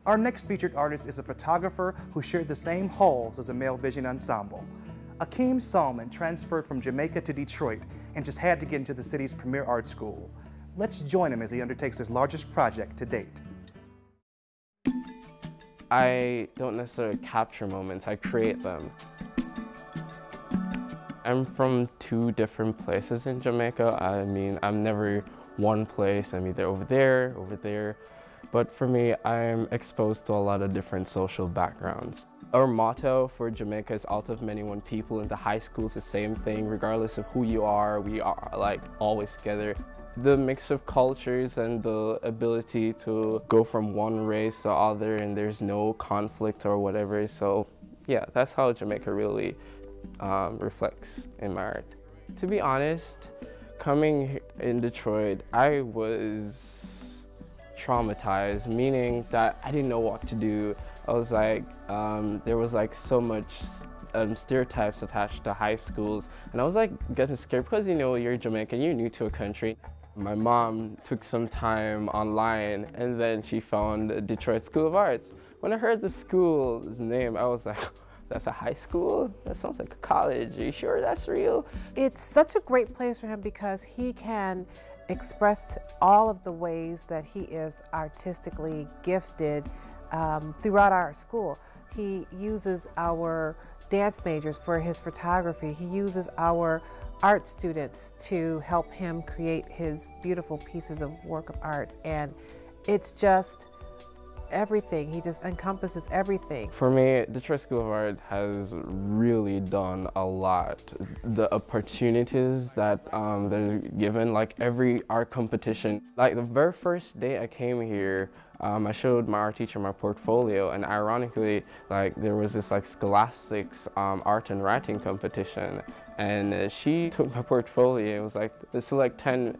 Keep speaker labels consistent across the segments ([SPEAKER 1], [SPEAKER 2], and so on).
[SPEAKER 1] Our next featured artist is a photographer who shared the same halls as a Male Vision ensemble. Ackeem Salmon transferred from Jamaica to Detroit and just had to get into the city's premier art school. Let's join him as he undertakes his largest project to date.
[SPEAKER 2] I don't necessarily capture moments, I create them. I'm from two different places in Jamaica. I mean, I'm never one place. I'm either over there. But for me, I'm exposed to a lot of different social backgrounds. Our motto for Jamaica is out of many one people. In the high school, it's the same thing. Regardless of who you are, we are like always together. The mix of cultures and the ability to go from one race to other and there's no conflict or whatever. So yeah, that's how Jamaica really reflects in my art. To be honest, coming in Detroit, I was traumatized, meaning that I didn't know what to do. I was like, there was like so much stereotypes attached to high schools, and I was like getting scared because, you know, you're Jamaican, you're new to a country. My mom took some time online and then she found Detroit School of Arts. When I heard the school's name, I was like, that's a high school? That sounds like a college. Are you sure that's real?
[SPEAKER 3] It's such a great place for him because he can express all of the ways that he is artistically gifted throughout our school. He uses our dance majors for his photography. He uses our art students to help him create his beautiful pieces of work of art. And it's just everything. He just encompasses everything.
[SPEAKER 2] For me, Detroit School of Art has really done a lot. The opportunities that they're given, like every art competition. Like the very first day I came here, I showed my art teacher my portfolio, and ironically, like there was this like scholastics art and writing competition, and she took my portfolio and was like, select 10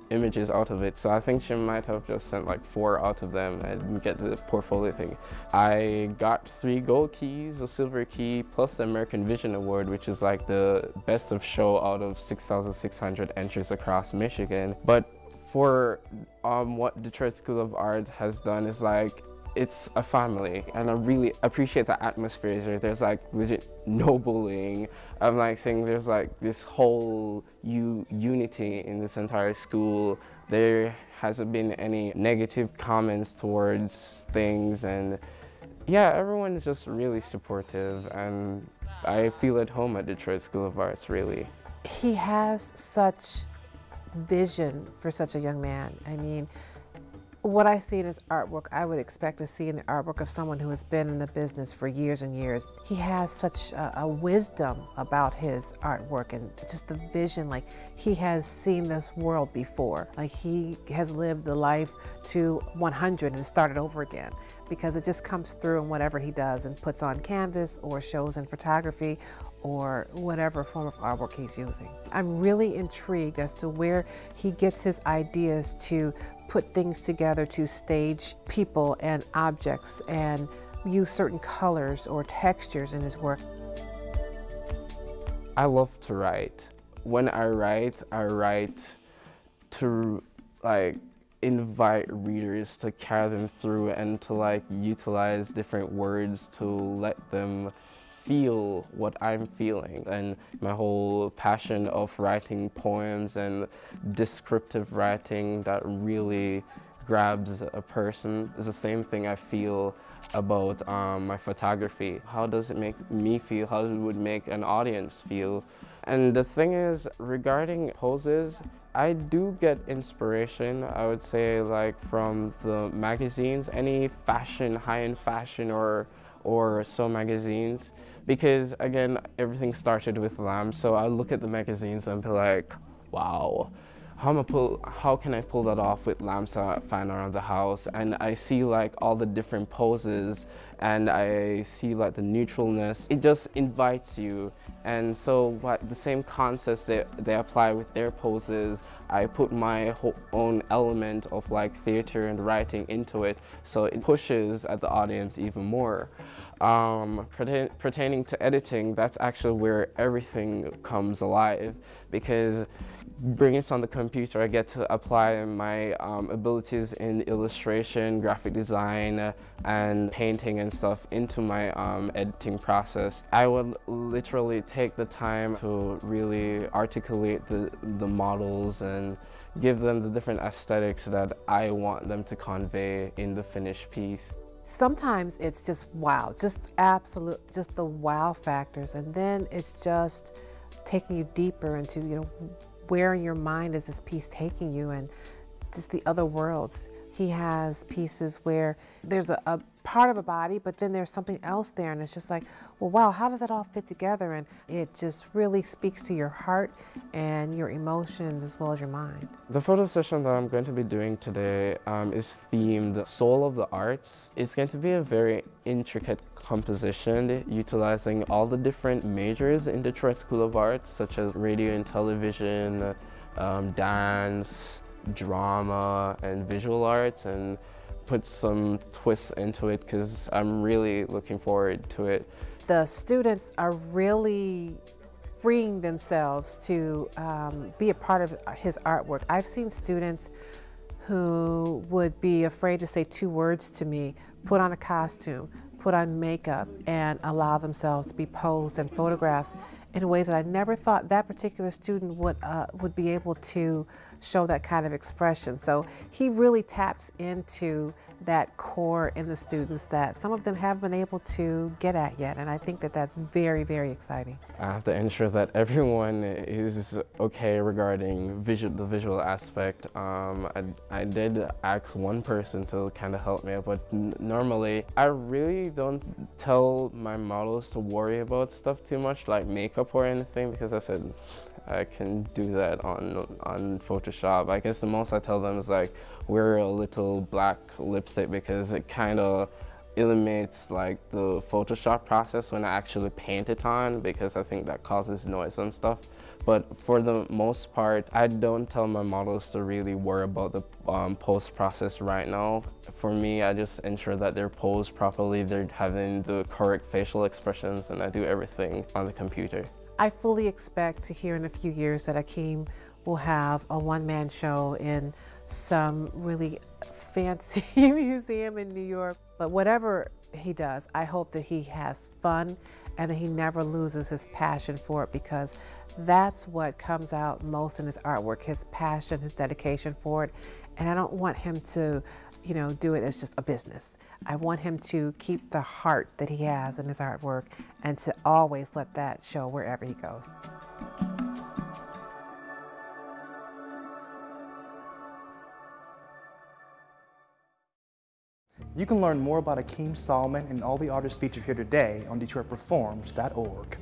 [SPEAKER 2] images out of it. So I think she might have just sent like 4 out of them and get the portfolio thing. I got 3 gold keys, a silver key, plus the American Vision Award, which is like the best of show out of 6,600 entries across Michigan. But for what Detroit School of Art has done is like, it's a family, and I really appreciate the atmosphere here. There's like legit no bullying. I'm like saying there's like this whole unity in this entire school. There hasn't been any negative comments towards things, and yeah, everyone is just really supportive, and I feel at home at Detroit School of Arts, really.
[SPEAKER 3] He has such vision for such a young man. I mean, what I see in his artwork, I would expect to see in the artwork of someone who has been in the business for years and years. He has such a wisdom about his artwork and just the vision, like he has seen this world before. Like he has lived the life to 100 and started over again, because it just comes through in whatever he does and puts on canvas or shows in photography or whatever form of artwork he's using. I'm really intrigued as to where he gets his ideas to put things together to stage people and objects and use certain colors or textures in his work.
[SPEAKER 2] I love to write. When I write to like invite readers to carry them through and to like utilize different words to let them feel what I'm feeling. And my whole passion of writing poems and descriptive writing that really grabs a person is the same thing I feel about my photography. How does it make me feel? How it would make an audience feel? And the thing is, regarding poses, I do get inspiration, I would say, like from the magazines, any fashion, high-end fashion or so magazines, because again, everything started with lamb. So I look at the magazines and be like, wow, how can I pull that off with lamps I find around the house? And I see like all the different poses, and I see like the neutralness. It just invites you. And so the same concepts that they apply with their poses, I put my own element of like theater and writing into it, so it pushes at the audience even more. Pertaining to editing, that's actually where everything comes alive, because bring it on the computer, I get to apply my abilities in illustration, graphic design, and painting and stuff into my editing process. I would literally take the time to really articulate the models and give them the different aesthetics that I want them to convey in the finished piece.
[SPEAKER 3] Sometimes it's just wow, just absolute, just the wow factors, and then it's just taking you deeper into, you know, where in your mind is this piece taking you, and just the other worlds. He has pieces where there's a part of a body, but then there's something else there, and it's just like, well, wow, how does that all fit together? And it just really speaks to your heart and your emotions as well as your mind.
[SPEAKER 2] The photo session that I'm going to be doing today is themed Soul of the Arts. It's going to be a very intricate composition utilizing all the different majors in Detroit School of Arts, such as radio and television, dance, drama, and visual arts, and put some twists into it because I'm really looking forward to it.
[SPEAKER 3] The students are really freeing themselves to be a part of his artwork. I've seen students who would be afraid to say 2 words to me, put on a costume, put on makeup, and allow themselves to be posed and photographed in ways that I never thought that particular student would be able to show that kind of expression. So he really taps into that core in the students that some of them haven't been able to get at yet, and I think that that's very, very exciting.
[SPEAKER 2] I have to ensure that everyone is okay regarding the visual aspect. I did ask one person to kind of help me out, but normally I really don't tell my models to worry about stuff too much, like makeup or anything, because I said I can do that on Photoshop. I guess the most I tell them is like, wear a little black lipstick because it kind of eliminates like the Photoshop process when I actually paint it on, because I think that causes noise and stuff. But for the most part, I don't tell my models to really worry about the post process right now. For me, I just ensure that they're posed properly, they're having the correct facial expressions, and I do everything on the computer.
[SPEAKER 3] I fully expect to hear in a few years that Ackeem will have a one-man show in some really fancy museum in New York. But whatever he does, I hope that he has fun and that he never loses his passion for it, because that's what comes out most in his artwork, his passion, his dedication for it. And I don't want him to, you know, do it as just a business. I want him to keep the heart that he has in his artwork and to always let that show wherever he goes.
[SPEAKER 1] You can learn more about Ackeem Salmon and all the artists featured here today on DetroitPerforms.org.